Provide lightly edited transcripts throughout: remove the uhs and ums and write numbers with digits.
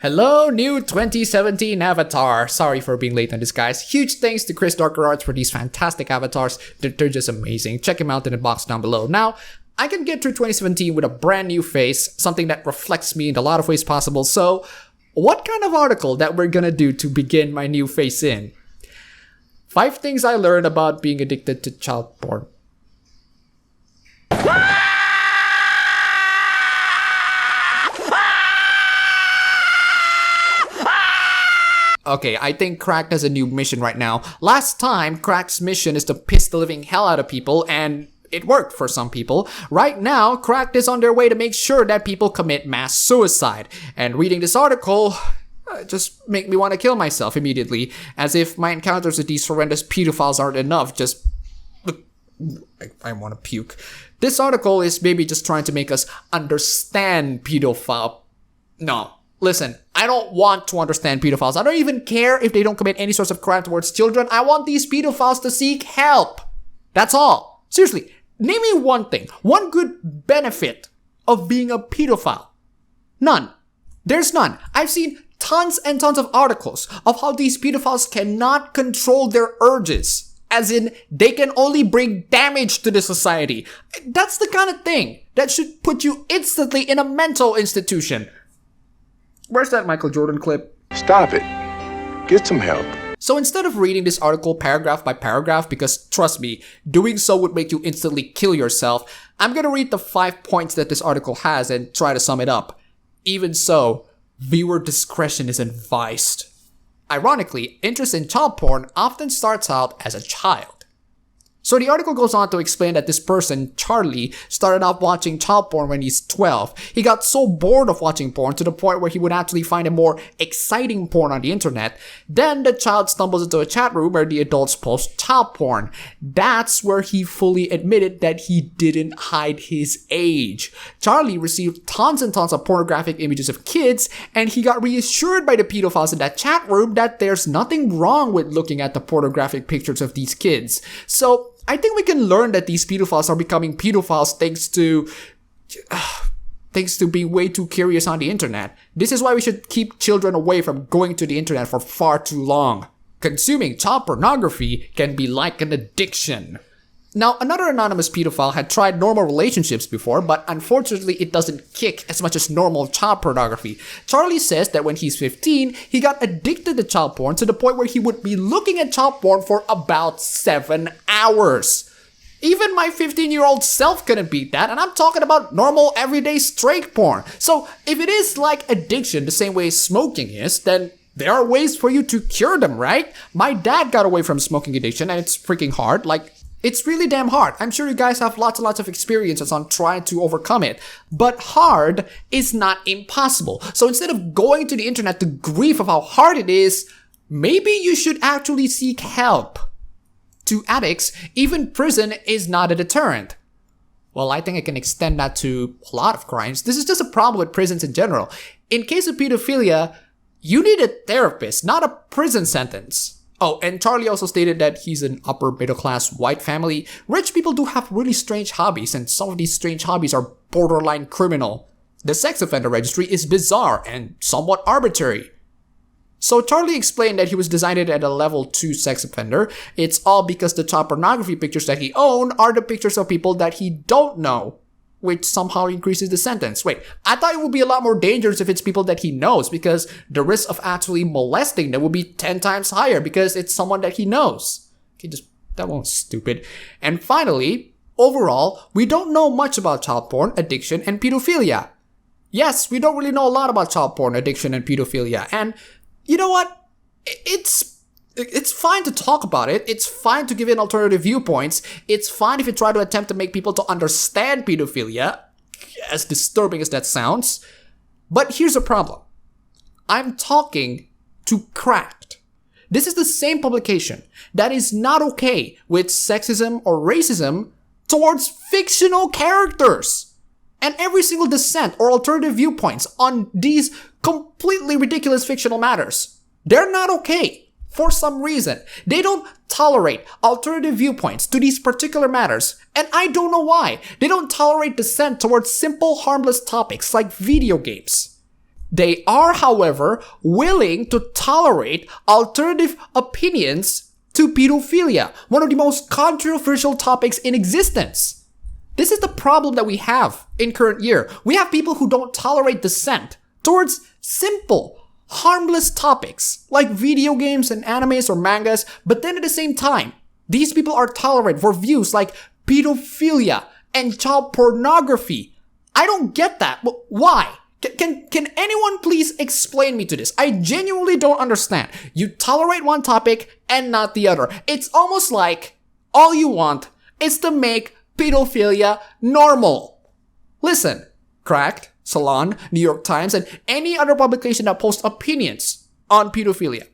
Hello, new 2017 avatar. Sorry for being late on this, guys. Huge thanks to ChrisDarkerArts for these fantastic avatars. They're just amazing. Check them out in the box down below. Now, I can get through 2017 with a brand new face, something that reflects me in a lot of ways possible. So, what kind of article that we're gonna do to begin my new face in? 5 things I learned about being addicted to child porn. Okay, I think Cracked has a new mission right now. Last time, Cracked's mission is to piss the living hell out of people, and it worked for some people. Right now, Cracked is on their way to make sure that people commit mass suicide. And reading this article just make me want to kill myself immediately, as if my encounters with these horrendous pedophiles aren't enough. Just I want to puke. This article is maybe just trying to make us understand pedophile. No. Listen, I don't want to understand pedophiles. I don't even care if they don't commit any sorts of crime towards children. I want these pedophiles to seek help. That's all. Seriously, name me one thing, one good benefit of being a pedophile. None. There's none. I've seen tons and tons of articles of how these pedophiles cannot control their urges. As in, they can only bring damage to the society. That's the kind of thing that should put you instantly in a mental institution. Where's that Michael Jordan clip? Stop it. Get some help. So instead of reading this article paragraph by paragraph, because trust me, doing so would make you instantly kill yourself, I'm gonna read the 5 points that this article has and try to sum it up. Even so, viewer discretion is advised. Ironically, interest in child porn often starts out as a child. So the article goes on to explain that this person, Charlie, started off watching child porn when he's 12. He got so bored of watching porn to the point where he would actually find a more exciting porn on the internet. Then the child stumbles into a chat room where the adults post child porn. That's where he fully admitted that he didn't hide his age. Charlie received tons and tons of pornographic images of kids, and he got reassured by the pedophiles in that chat room that there's nothing wrong with looking at the pornographic pictures of these kids. So, I think we can learn that these pedophiles are becoming pedophiles thanks to being way too curious on the internet. This is why we should keep children away from going to the internet for far too long. Consuming child pornography can be like an addiction. Now, another anonymous pedophile had tried normal relationships before, but unfortunately it doesn't kick as much as normal child pornography. Charlie says that when he's 15, he got addicted to child porn to the point where he would be looking at child porn for about 7 hours. Even my 15-year-old self couldn't beat that, and I'm talking about normal, everyday straight porn. So, if it is like addiction the same way smoking is, then there are ways for you to cure them, right? My dad got away from smoking addiction, and it's freaking hard. It's really damn hard. I'm sure you guys have lots and lots of experiences on trying to overcome it. But hard is not impossible. So instead of going to the internet to grieve of how hard it is, maybe you should actually seek help. To addicts, even prison is not a deterrent. Well, I think I can extend that to a lot of crimes. This is just a problem with prisons in general. In case of pedophilia, you need a therapist, not a prison sentence. Oh, and Charlie also stated that he's an upper middle class white family. Rich people do have really strange hobbies, and some of these strange hobbies are borderline criminal. The sex offender registry is bizarre and somewhat arbitrary. So Charlie explained that he was designated at a level 2 sex offender. It's all because the child pornography pictures that he owned are the pictures of people that he don't know, which somehow increases the sentence. Wait, I thought it would be a lot more dangerous if it's people that he knows, because the risk of actually molesting them would be 10 times higher because it's someone that he knows. Okay, that one's stupid. And finally, overall, we don't know much about child porn, addiction, and pedophilia. Yes, we don't really know a lot about child porn, addiction, and pedophilia. And you know what? It's fine to talk about it. It's fine to give in alternative viewpoints. It's fine if you try to attempt to make people to understand pedophilia, as disturbing as that sounds. But here's the problem. I'm talking to Cracked. This is the same publication that is not okay with sexism or racism towards fictional characters. And every single dissent or alternative viewpoints on these completely ridiculous fictional matters, they're not okay. For some reason, they don't tolerate alternative viewpoints to these particular matters, and I don't know why. They don't tolerate dissent towards simple, harmless topics like video games. They are, however, willing to tolerate alternative opinions to pedophilia, one of the most controversial topics in existence. This is the problem that we have in current year. We have people who don't tolerate dissent towards simple, harmless topics like video games and animes or mangas, but then at the same time, these people are tolerant for views like pedophilia and child pornography. I don't get that. Why? Can anyone please explain me to this? I genuinely don't understand. You tolerate one topic and not the other. It's almost like all you want is to make pedophilia normal. Listen, Cracked, Salon, New York Times, and any other publication that posts opinions on pedophilia.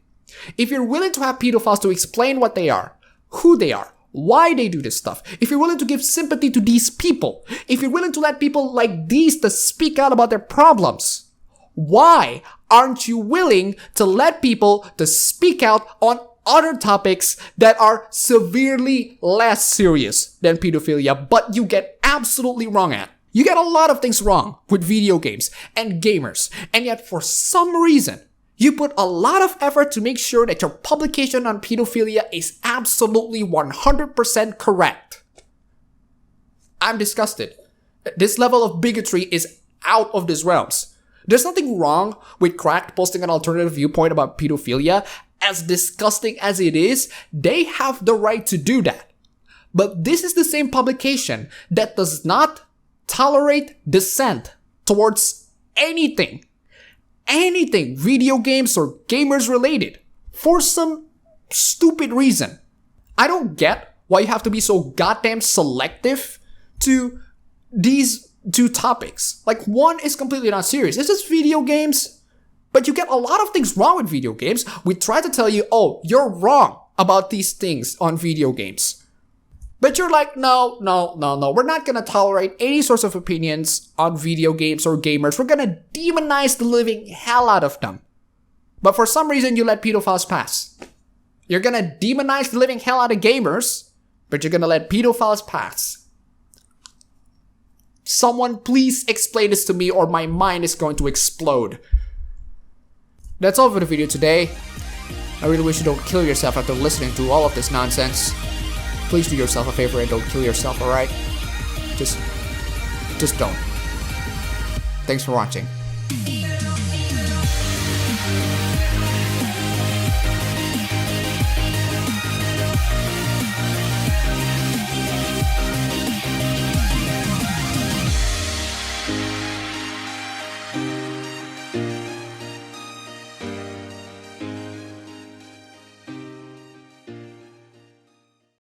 If you're willing to have pedophiles to explain what they are, who they are, why they do this stuff, if you're willing to give sympathy to these people, if you're willing to let people like these to speak out about their problems, why aren't you willing to let people to speak out on other topics that are severely less serious than pedophilia, but you get absolutely wrong at? You get a lot of things wrong with video games and gamers, and yet for some reason, you put a lot of effort to make sure that your publication on pedophilia is absolutely 100% correct. I'm disgusted. This level of bigotry is out of this realms. There's nothing wrong with Cracked posting an alternative viewpoint about pedophilia. As disgusting as it is, they have the right to do that. But this is the same publication that does not tolerate dissent towards anything, video games or gamers related, for some stupid reason. I don't get why you have to be so goddamn selective to these two topics. Like, one is completely not serious. It's just video games, but you get a lot of things wrong with video games. We try to tell you, oh, you're wrong about these things on video games. But you're like, no, we're not gonna tolerate any sorts of opinions on video games or gamers. We're gonna demonize the living hell out of them. But for some reason, you let pedophiles pass. You're gonna demonize the living hell out of gamers, but you're gonna let pedophiles pass. Someone please explain this to me or my mind is going to explode. That's all for the video today. I really wish you don't kill yourself after listening to all of this nonsense. Please do yourself a favor and don't kill yourself, alright? Just don't. Thanks for watching.